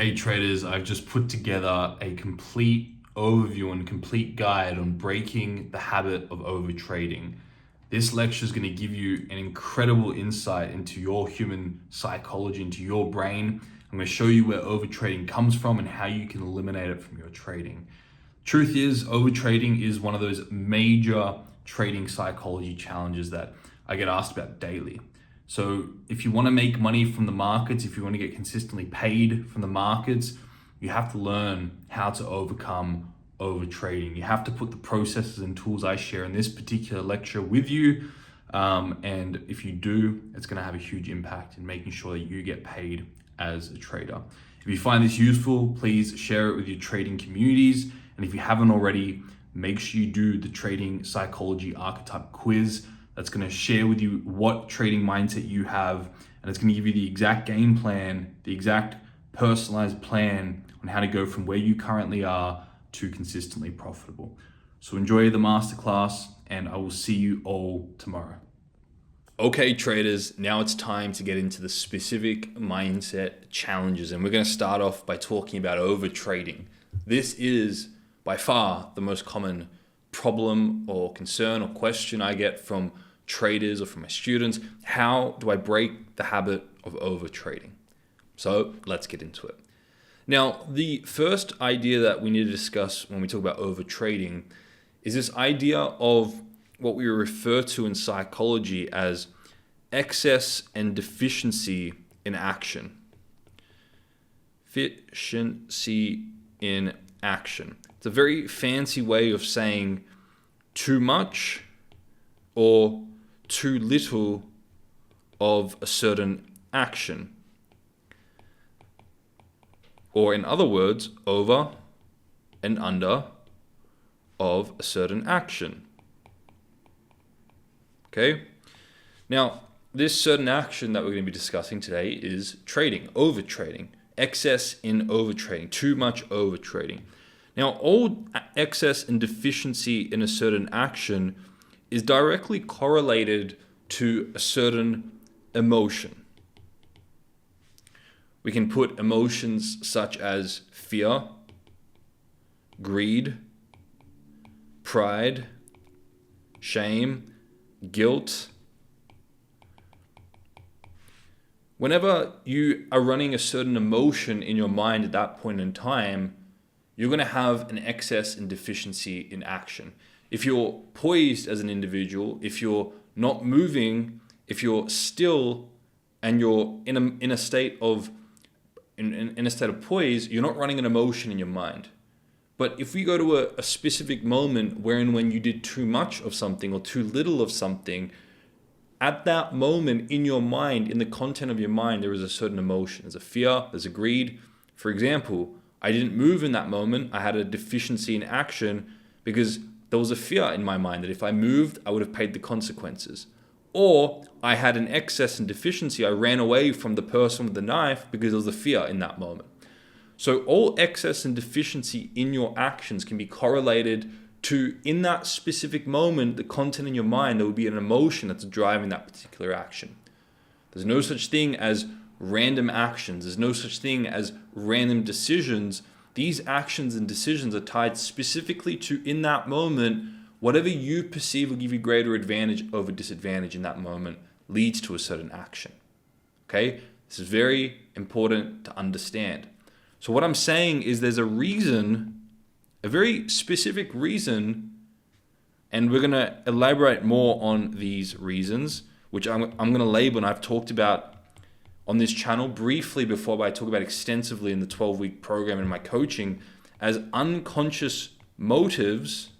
Okay, traders, I've just put together a complete overview and complete guide on breaking the habit of overtrading. This lecture is going to give you an incredible insight into your human psychology, into your brain. I'm going to show you where overtrading comes from and how you can eliminate it from your trading. Truth is, overtrading is one of those major trading psychology challenges that I get asked about daily. So if you want to make money from the markets, if you want to get consistently paid from the markets, you have to learn how to overcome overtrading. You have to put the processes and tools I share in this particular lecture with you. And if you do, it's going to have a huge impact in making sure that you get paid as a trader. If you find this useful, please share it with your trading communities. And if you haven't already, make sure you do the trading psychology archetype quiz. That's going to share with you what trading mindset you have, and it's going to give you the exact game plan, the exact personalized plan on how to go from where you currently are to consistently profitable. So enjoy the masterclass, and I will see you all tomorrow. Okay, traders, now it's time to get into the specific mindset challenges, and we're going to start off by talking about overtrading. This is by far the most common problem or concern or question I get from traders or from my students. How do I break the habit of overtrading? So let's get into it. Now, the first idea that we need to discuss when we talk about overtrading is this idea of what we refer to in psychology as excess and deficiency in action. Deficiency in action. It's a very fancy way of saying too much or too little of a certain action. Or in other words, over and under of a certain action. Okay? Now, this certain action that we're going to be discussing today is trading, overtrading, excess in overtrading, too much overtrading. Now, all excess and deficiency in a certain action is directly correlated to a certain emotion. We can put emotions such as fear, greed, pride, shame, guilt. Whenever you are running a certain emotion in your mind at that point in time, you're going to have an excess and deficiency in action. If you're poised as an individual, if you're not moving, if you're still and you're in a state of poise, you're not running an emotion in your mind. But if we go to a specific moment when you did too much of something or too little of something, at that moment in your mind, in the content of your mind, there is a certain emotion. There's a fear, there's a greed. For example, I didn't move in that moment. I had a deficiency in action because there was a fear in my mind that if I moved, I would have paid the consequences. Or I had an excess and deficiency. I ran away from the person with the knife because there was a fear in that moment. So all excess and deficiency in your actions can be correlated to, in that specific moment, the content in your mind, there will be an emotion that's driving that particular action. There's no such thing as random actions. There's no such thing as random decisions. These actions and decisions are tied specifically to, in that moment, whatever you perceive will give you greater advantage over disadvantage in that moment leads to a certain action. Okay? This is very important to understand. So what I'm saying is there's a reason, a very specific reason, and we're going to elaborate more on these reasons, which I'm going to label, and I've talked about on this channel briefly before, but I talk about extensively in the 12-week program in my coaching as unconscious motives.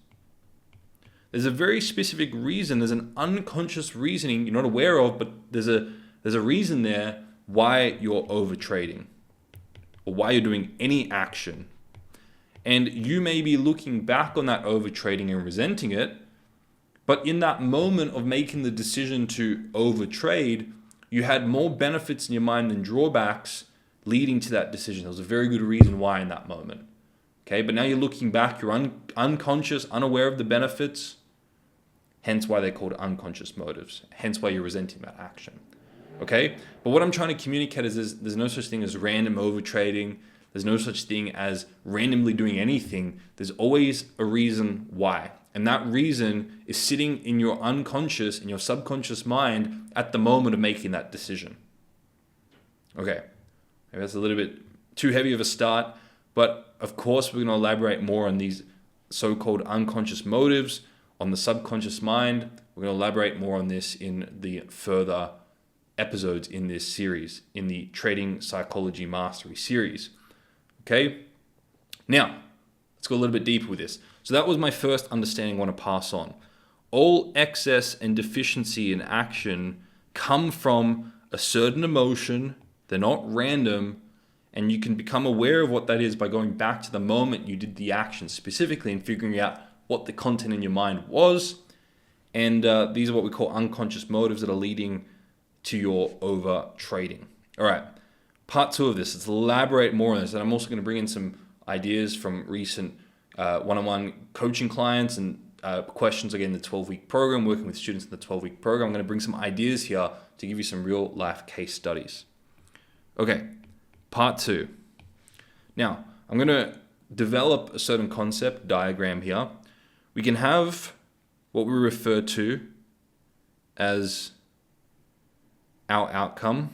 There's a very specific reason. There's an unconscious reasoning you're not aware of, but there's a reason there why you're overtrading or why you're doing any action. And you may be looking back on that overtrading and resenting it, but in that moment of making the decision to overtrade, you had more benefits in your mind than drawbacks leading to that decision. There was a very good reason why in that moment. Okay, but now you're looking back, you're unconscious, unaware of the benefits, hence why they're called unconscious motives, hence why you're resenting that action. Okay, but what I'm trying to communicate is there's no such thing as random overtrading. There's no such thing as randomly doing anything. There's always a reason why. And that reason is sitting in your unconscious, in your subconscious mind at the moment of making that decision. Okay, maybe that's a little bit too heavy of a start, but of course we're going to elaborate more on these so-called unconscious motives, on the subconscious mind. We're going to elaborate more on this in the further episodes in this series, in the Trading Psychology Mastery series. Okay, now let's go a little bit deeper with this. So that was my first understanding I want to pass on. All excess and deficiency in action come from a certain emotion. They're not random, and you can become aware of what that is by going back to the moment you did the action specifically and figuring out what the content in your mind was. And these are what we call unconscious motives that are leading to your over trading. All right, part 2 of this, let's elaborate more on this. And I'm also going to bring in some ideas from recent one-on-one coaching clients and questions again in the 12-week program, working with students in the 12-week program. I'm going to bring some ideas here to give you some real life case studies. Okay, part 2. Now, I'm going to develop a certain concept diagram here. We can have what we refer to as our outcome.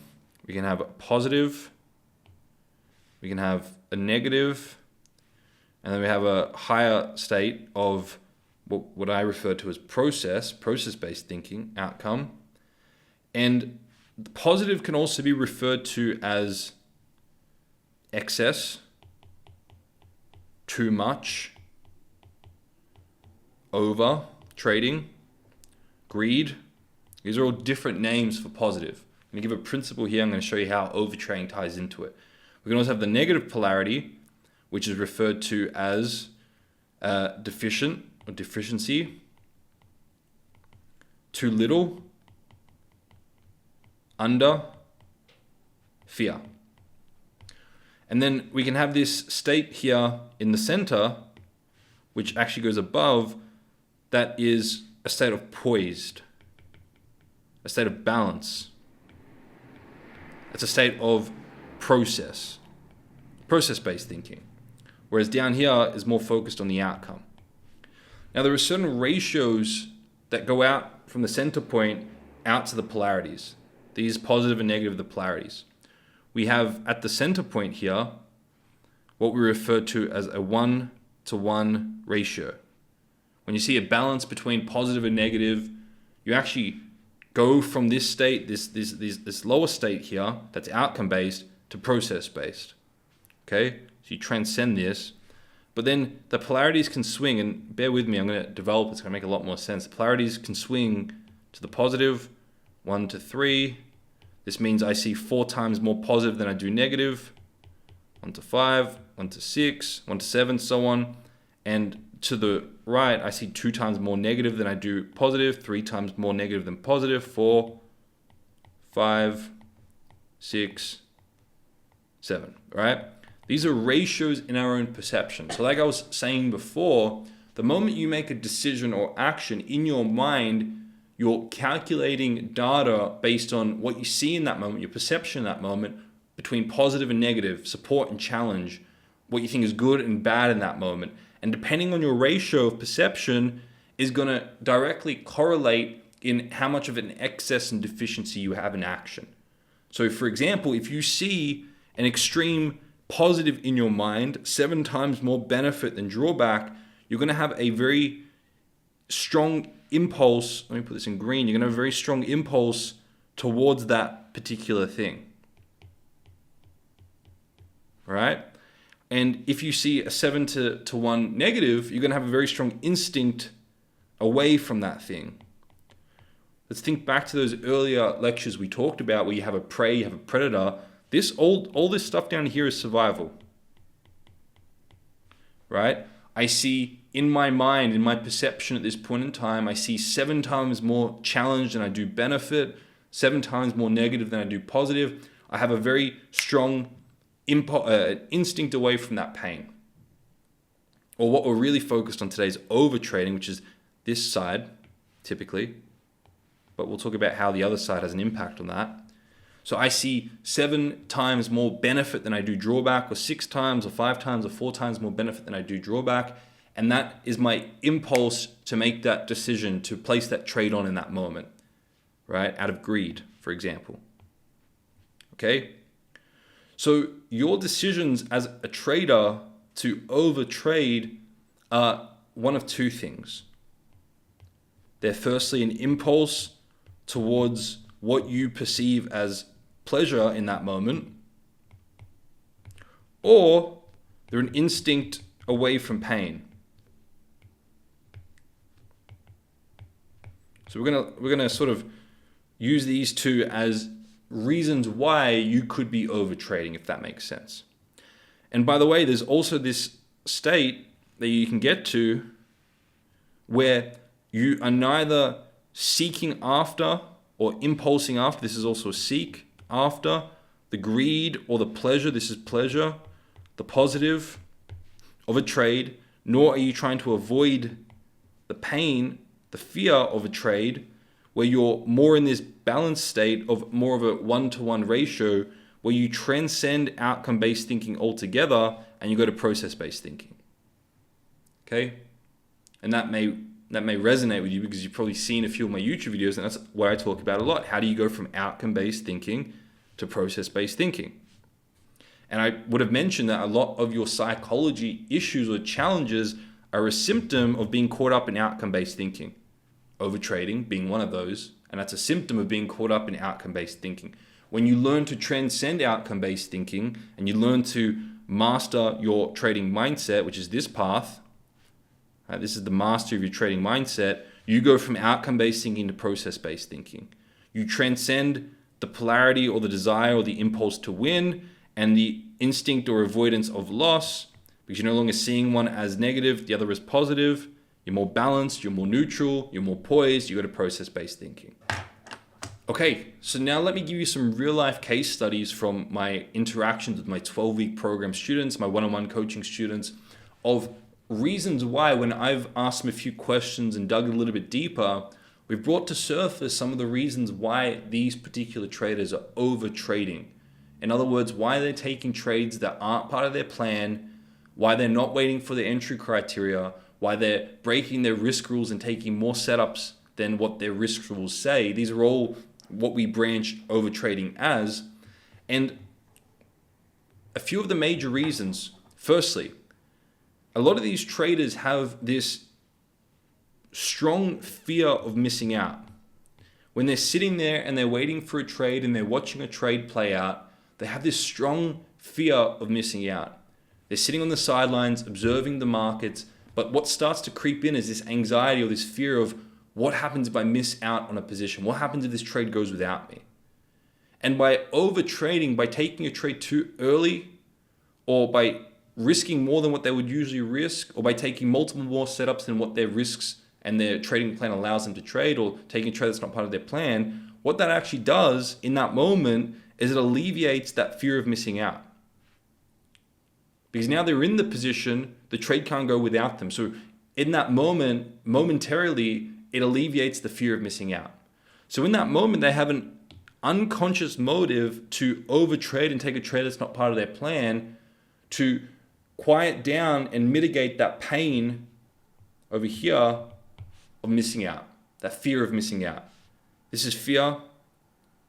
We can have a positive, we can have a negative, and then we have a higher state of what I refer to as process-based thinking, outcome. And the positive can also be referred to as excess, too much, over trading, greed. These are all different names for positive. I'm going to give a principle here. I'm going to show you how overtrading ties into it. We can also have the negative polarity, which is referred to as deficient or deficiency, too little, under, fear. And then we can have this state here in the center, which actually goes above, that is a state of poised, a state of balance. It's a state of process-based thinking. Whereas down here is more focused on the outcome. Now there are certain ratios that go out from the center point out to the polarities. These positive and negative are the polarities. We have at the center point here what we refer to as a 1-to-1 ratio. When you see a balance between positive and negative, you actually go from this state, this lower state here, that's outcome based, to process based. Okay, so you transcend this, but then the polarities can swing, and bear with me, I'm going to develop, it's going to make a lot more sense. The polarities can swing to the positive, 1 to 3. This means I see 4 times more positive than I do negative, 1 to 5, 1 to 6, 1 to 7, so on. And to the right, I see 2 times more negative than I do positive, 3 times more negative than positive, 4, 5, 6, 7, right? These are ratios in our own perception. So like I was saying before, the moment you make a decision or action in your mind, you're calculating data based on what you see in that moment, your perception in that moment, between positive and negative, support and challenge, what you think is good and bad in that moment. And depending on your ratio of perception is going to directly correlate in how much of an excess and deficiency you have in action. So for example, if you see an extreme positive in your mind, 7 times more benefit than drawback, you're going to have a very strong impulse. Let me put this in green. You're going to have a very strong impulse towards that particular thing. Right? And if you see a 7-to-1 negative, you're going to have a very strong instinct away from that thing. Let's think back to those earlier lectures we talked about where you have a prey, you have a predator. All this stuff down here is survival. Right? I see in my mind, in my perception at this point in time, I see 7 times more challenge than I do benefit, 7 times more negative than I do positive. I have a very strong instinct away from that pain. Or what we're really focused on today is overtrading, which is this side, typically. But we'll talk about how the other side has an impact on that. So I see 7 times more benefit than I do drawback, or 6 times or 5 times or 4 times more benefit than I do drawback. And that is my impulse to make that decision, to place that trade on in that moment, right? Out of greed, for example. Okay? So your decisions as a trader to overtrade are one of 2 things. They're firstly an impulse towards what you perceive as pleasure in that moment, or they're an instinct away from pain. So we're gonna sort of use these 2 as reasons why you could be overtrading, if that makes sense. And by the way, there's also this state that you can get to where you are neither seeking after or impulsing after. This is also seek after the greed or the pleasure. This is pleasure, the positive of a trade, nor are you trying to avoid the pain, the fear of a trade, where you're more in this balanced state of more of a 1-to-1 ratio, where you transcend outcome-based thinking altogether and you go to process-based thinking. Okay? And that may resonate with you because you've probably seen a few of my YouTube videos, and that's what I talk about a lot. How do you go from outcome-based thinking to process-based thinking? And I would have mentioned that a lot of your psychology issues or challenges are a symptom of being caught up in outcome-based thinking. Overtrading being one of those, and that's a symptom of being caught up in outcome-based thinking. When you learn to transcend outcome-based thinking and you learn to master your trading mindset, which is this path, right, this is the mastery of your trading mindset, you go from outcome-based thinking to process-based thinking. You transcend the polarity or the desire or the impulse to win and the instinct or avoidance of loss, because you're no longer seeing one as negative, the other as positive. You're more balanced, you're more neutral, you're more poised, you go to process-based thinking. Okay, so now let me give you some real-life case studies from my interactions with my 12-week program students, my one-on-one coaching students, of reasons why, when I've asked them a few questions and dug a little bit deeper, we've brought to surface some of the reasons why these particular traders are overtrading. In other words, why they're taking trades that aren't part of their plan, why they're not waiting for the entry criteria, why they're breaking their risk rules and taking more setups than what their risk rules say. These are all what we branch overtrading as. And a few of the major reasons. Firstly, a lot of these traders have this strong fear of missing out. When they're sitting there and they're waiting for a trade and they're watching a trade play out, they have this strong fear of missing out. They're sitting on the sidelines, observing the markets, but what starts to creep in is this anxiety or this fear of what happens if I miss out on a position? What happens if this trade goes without me? And by overtrading, by taking a trade too early, or by risking more than what they would usually risk, or by taking multiple more setups than what their risks and their trading plan allows them to trade, or taking a trade that's not part of their plan, what that actually does in that moment is it alleviates that fear of missing out. Because now they're in the position, the trade can't go without them. So in that moment, momentarily, it alleviates the fear of missing out. So in that moment, they have an unconscious motive to overtrade and take a trade that's not part of their plan, to quiet down and mitigate that pain over here of missing out, that fear of missing out. This is fear,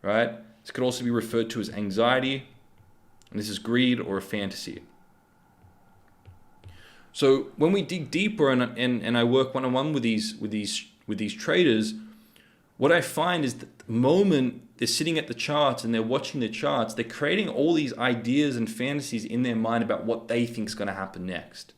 right? This could also be referred to as anxiety, and this is greed or a fantasy. So when we dig deeper and I work one-on-one with these traders, what I find is that the moment they're sitting at the charts and they're watching the charts, they're creating all these ideas and fantasies in their mind about what they think is going to happen next.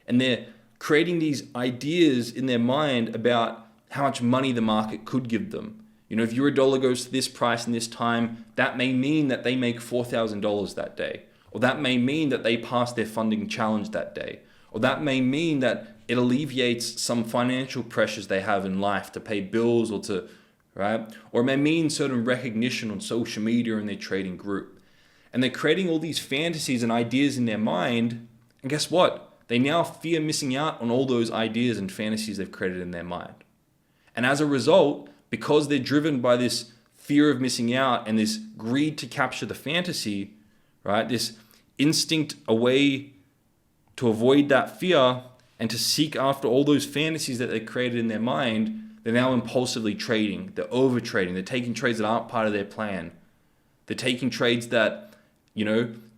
And they're creating these ideas in their mind about how much money the market could give them. You know, if your dollar goes to this price and this time, that may mean that they make $4,000 that day. Or that may mean that they pass their funding challenge that day. Or that may mean that it alleviates some financial pressures they have in life to pay bills or to, right? Or it may mean certain recognition on social media in their trading group. And they're creating all these fantasies and ideas in their mind. And guess what? They now fear missing out on all those ideas and fantasies they've created in their mind. And as a result, because they're driven by this fear of missing out and this greed to capture the fantasy, right? This instinct away to avoid that fear and to seek after all those fantasies that they created in their mind, they're now impulsively trading. They're overtrading. They're taking trades that aren't part of their plan. They're taking trades that,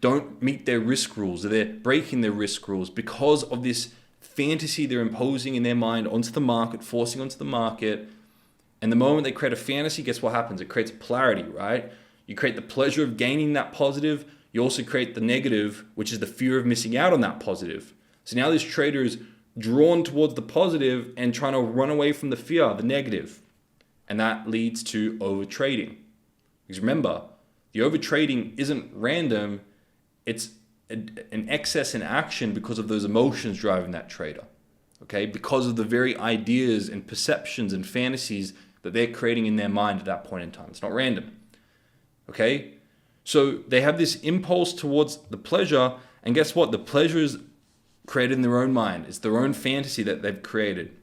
don't meet their risk rules. They're breaking their risk rules because of this fantasy they're imposing in their mind onto the market, forcing onto the market. And the moment they create a fantasy, guess what happens? It creates polarity, right? You create the pleasure of gaining that positive. You also create the negative, which is the fear of missing out on that positive. So now this trader is drawn towards the positive and trying to run away from the fear, the negative. And that leads to overtrading. Because remember, the overtrading isn't random. It's an excess in action because of those emotions driving that trader. Okay? Because of the very ideas and perceptions and fantasies that they're creating in their mind at that point in time. It's not random. Okay? So they have this impulse towards the pleasure, and guess what? The pleasure is created in their own mind. It's their own fantasy that they've created.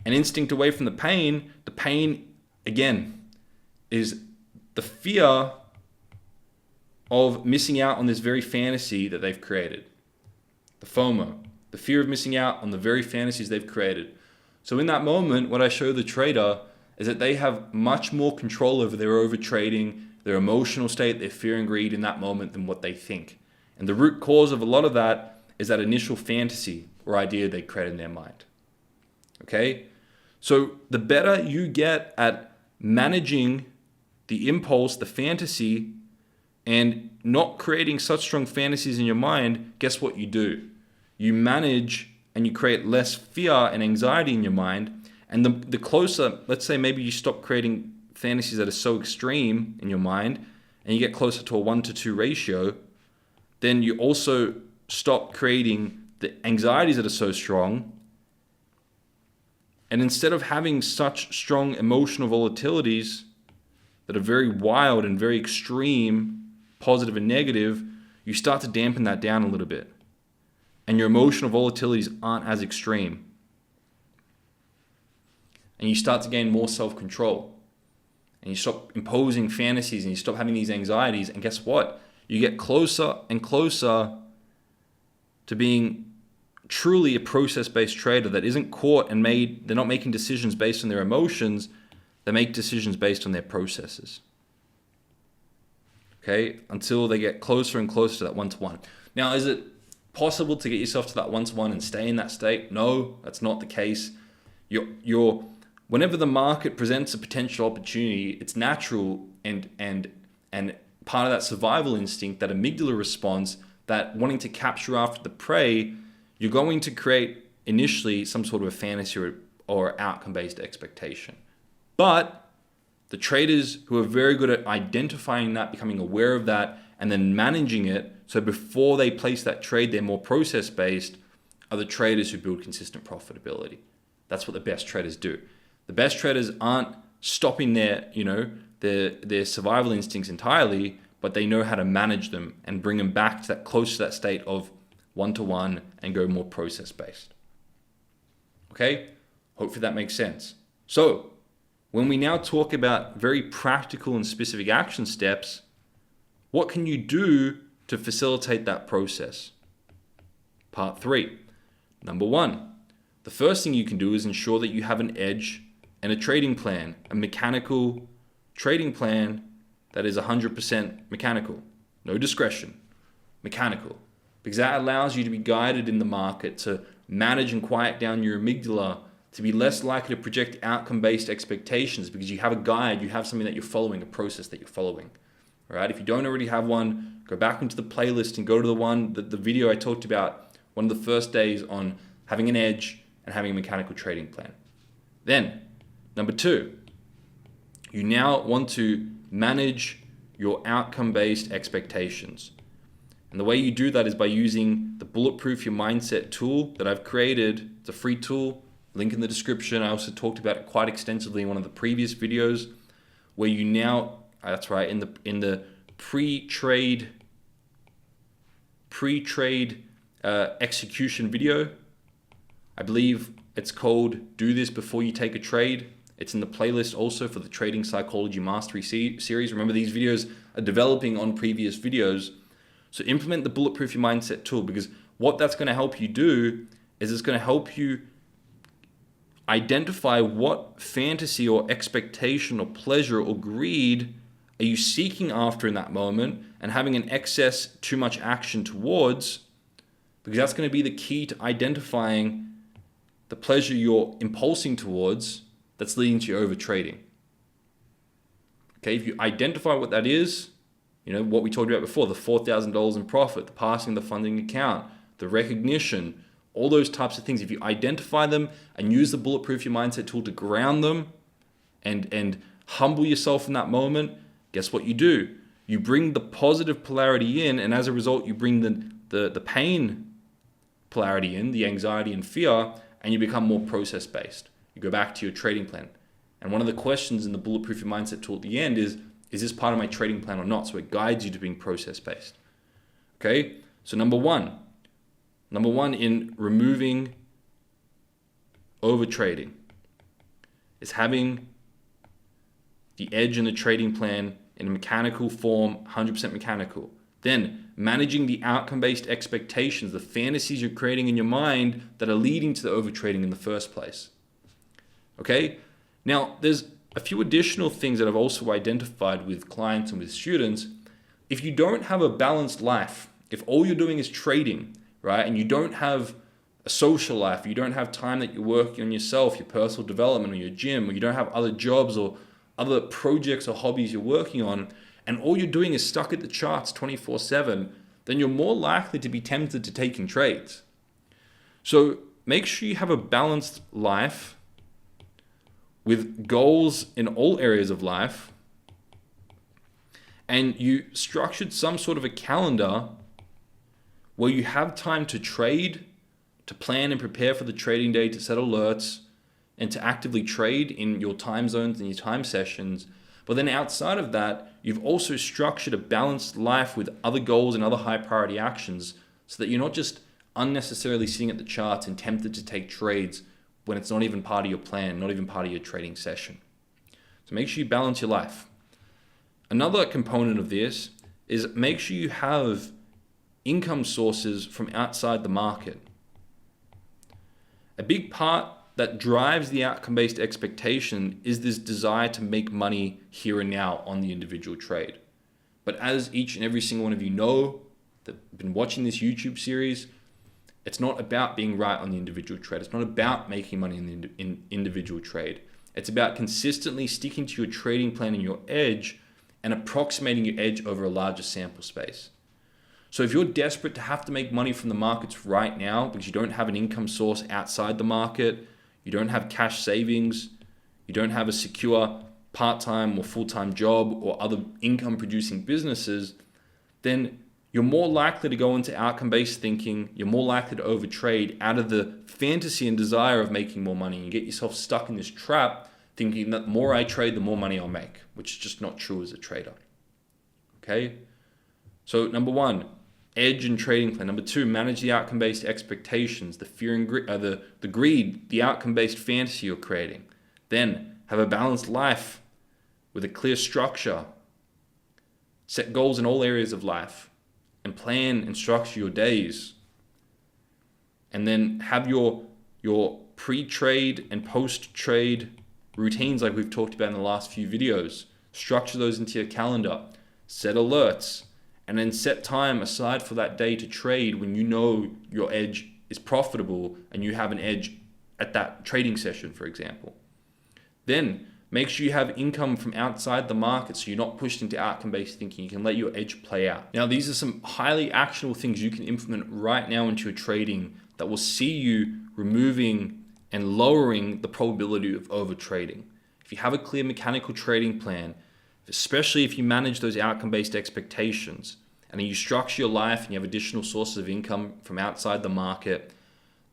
An instinct away from the pain, again, is the fear of missing out on this very fantasy that they've created. The FOMO, the fear of missing out on the very fantasies they've created. So in that moment, what I show the trader is that they have much more control over their overtrading, their emotional state, their fear and greed in that moment than what they think. And the root cause of a lot of that is that initial fantasy or idea they created in their mind. Okay? So the better you get at managing the impulse, the fantasy, and not creating such strong fantasies in your mind, guess what you do? You manage and you create less fear and anxiety in your mind. And the closer, let's say maybe you stop creating fantasies that are so extreme in your mind and you get closer to a 1-to-2 ratio, then you also stop creating the anxieties that are so strong. And instead of having such strong emotional volatilities that are very wild and very extreme, positive and negative, you start to dampen that down a little bit. And your emotional volatilities aren't as extreme. And you start to gain more self-control. And you stop imposing fantasies and you stop having these anxieties. And guess what? You get closer and closer to being truly a process-based trader that isn't caught and they're not making decisions based on their emotions. They make decisions based on their processes. Okay? Until they get closer and closer to that 1-to-1. Now, is it possible to get yourself to that 1-to-1 and stay in that state? No, that's not the case. Whenever the market presents a potential opportunity, it's natural and part of that survival instinct, that amygdala response, that wanting to capture after the prey, you're going to create initially some sort of a fantasy or outcome-based expectation. But the traders who are very good at identifying that, becoming aware of that, and then managing it, so before they place that trade, they're more process-based, are the traders who build consistent profitability. That's what the best traders do. The best traders aren't stopping their survival instincts entirely, but they know how to manage them and bring them back to that close to that state of 1-to-1 and go more process-based. Okay? Hopefully that makes sense. So, when we now talk about very practical and specific action steps, what can you do to facilitate that process? Part 3. Number 1, the first thing you can do is ensure that you have an edge and a trading plan, a mechanical trading plan that is 100% mechanical, no discretion, mechanical, because that allows you to be guided in the market, to manage and quiet down your amygdala, to be less likely to project outcome-based expectations because you have a guide, you have something that you're following, a process that you're following. All right? If you don't already have one, go back into the playlist and go to the video I talked about, one of the first days on having an edge and having a mechanical trading plan. Then, number 2, you now want to manage your outcome-based expectations. And the way you do that is by using the Bulletproof Your Mindset tool that I've created. It's a free tool, link in the description. I also talked about it quite extensively in one of the previous videos, where you now, that's right, in the pre-trade execution video, I believe it's called Do This Before You Take a Trade. It's in the playlist also for the Trading Psychology Mastery series. Remember, these videos are developing on previous videos. So implement the Bulletproof Your Mindset tool, because what that's going to help you do is it's going to help you identify what fantasy or expectation or pleasure or greed are you seeking after in that moment and having an excess, too much action towards, because that's going to be the key to identifying the pleasure you're impulsing towards that's leading to your overtrading. Okay, if you identify what that is, what we told you about before, the $4,000 in profit, the passing the funding account, the recognition, all those types of things, if you identify them and use the Bulletproof Your Mindset tool to ground them and humble yourself in that moment, guess what you do? You bring the positive polarity in, and as a result, you bring the pain polarity in, the anxiety and fear, and you become more process-based. You go back to your trading plan. And one of the questions in the Bulletproof Your Mindset tool at the end is this part of my trading plan or not? So it guides you to being process-based. Okay? So number one in removing overtrading is having the edge in the trading plan in a mechanical form, 100% mechanical. Then managing the outcome-based expectations, the fantasies you're creating in your mind that are leading to the overtrading in the first place. Okay? Now, there's a few additional things that I've also identified with clients and with students. If you don't have a balanced life, if all you're doing is trading, right, and you don't have a social life, you don't have time that you're working on yourself, your personal development or your gym, or you don't have other jobs or other projects or hobbies you're working on, and all you're doing is stuck at the charts 24/7, then you're more likely to be tempted to take in trades. So make sure you have a balanced life with goals in all areas of life, and you structured some sort of a calendar where you have time to trade, to plan and prepare for the trading day, to set alerts, and to actively trade in your time zones and your time sessions. But then outside of that, you've also structured a balanced life with other goals and other high priority actions so that you're not just unnecessarily sitting at the charts and tempted to take trades when it's not even part of your plan, not even part of your trading session. So make sure you balance your life. Another component of this is make sure you have income sources from outside the market. A big part that drives the outcome-based expectation is this desire to make money here and now on the individual trade. But as each and every single one of you know that have been watching this YouTube series, it's not about being right on the individual trade. It's not about making money in the individual trade. It's about consistently sticking to your trading plan and your edge and approximating your edge over a larger sample space. So if you're desperate to have to make money from the markets right now because you don't have an income source outside the market, you don't have cash savings, you don't have a secure part-time or full-time job or other income-producing businesses, then you're more likely to go into outcome-based thinking, you're more likely to overtrade out of the fantasy and desire of making more money. You get yourself stuck in this trap thinking that the more I trade, the more money I'll make, which is just not true as a trader. Okay? So number one, edge and trading plan. Number two, manage the outcome-based expectations, the fear and the greed, the outcome-based fantasy you're creating. Then have a balanced life with a clear structure. Set goals in all areas of life and plan and structure your days. And then have your pre-trade and post-trade routines like we've talked about in the last few videos. Structure those into your calendar. Set alerts. And then set time aside for that day to trade when you know your edge is profitable and you have an edge at that trading session, for example. Then make sure you have income from outside the market so you're not pushed into outcome-based thinking. You can let your edge play out. Now, these are some highly actionable things you can implement right now into your trading that will see you removing and lowering the probability of overtrading. If you have a clear mechanical trading plan, especially if you manage those outcome-based expectations and you structure your life and you have additional sources of income from outside the market,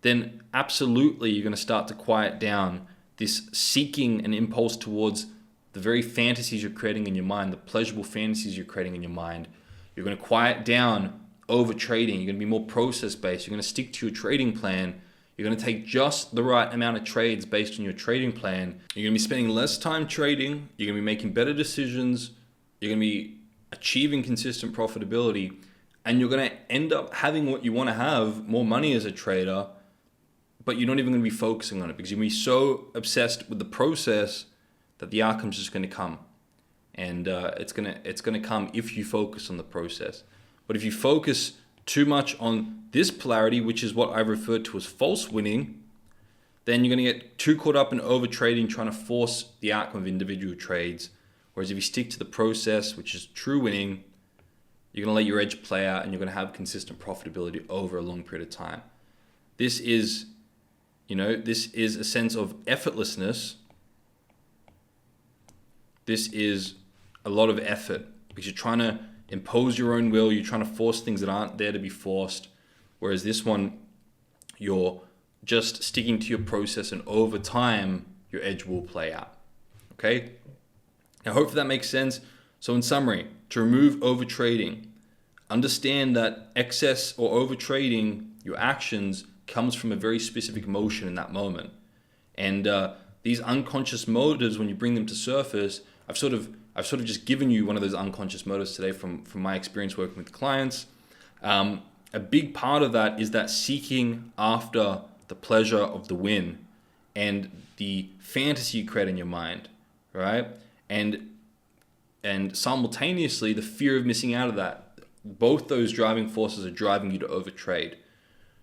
then absolutely you're going to start to quiet down this seeking and impulse towards the very fantasies you're creating in your mind, the pleasurable fantasies you're creating in your mind. You're going to quiet down over trading. You're going to be more process-based. You're going to stick to your trading plan. You're going to take just the right amount of trades based on your trading plan. You're going to be spending less time trading. You're going to be making better decisions. You're going to be achieving consistent profitability. And you're going to end up having what you want to have, more money as a trader, but you're not even going to be focusing on it because you're going to be so obsessed with the process that the outcome's just going to come. And it's going to come if you focus on the process. But if you focus too much on this polarity, which is what I referred to as false winning, then you're going to get too caught up in overtrading, trying to force the outcome of individual trades. Whereas if you stick to the process, which is true winning, you're going to let your edge play out and you're going to have consistent profitability over a long period of time. This is a sense of effortlessness. This is a lot of effort because you're trying to impose your own will. You're trying to force things that aren't there to be forced. Whereas this one, you're just sticking to your process, and over time, your edge will play out. Okay? Now, hopefully that makes sense. So in summary, to remove overtrading, understand that excess or overtrading your actions comes from a very specific emotion in that moment. And these unconscious motives, when you bring them to surface, I've sort of just given you one of those unconscious motives today from my experience working with clients. A big part of that is that seeking after the pleasure of the win and the fantasy you create in your mind, right? And simultaneously, the fear of missing out of that. Both those driving forces are driving you to overtrade.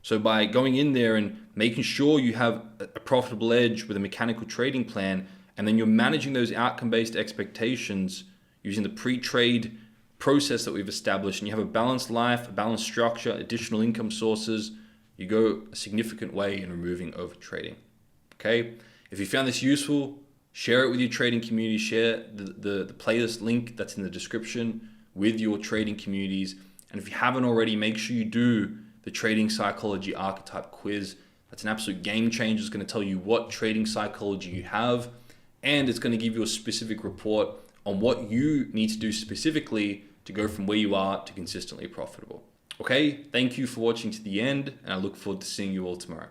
So by going in there and making sure you have a profitable edge with a mechanical trading plan, and then you're managing those outcome-based expectations using the pre-trade process that we've established, and you have a balanced life, a balanced structure, additional income sources, you go a significant way in removing overtrading. Okay? If you found this useful, share it with your trading community, share the playlist link that's in the description with your trading communities. And if you haven't already, make sure you do the Trading Psychology Archetype Quiz. That's an absolute game changer. It's going to tell you what trading psychology you have, and it's going to give you a specific report on what you need to do specifically to go from where you are to consistently profitable. Okay, thank you for watching to the end, and I look forward to seeing you all tomorrow.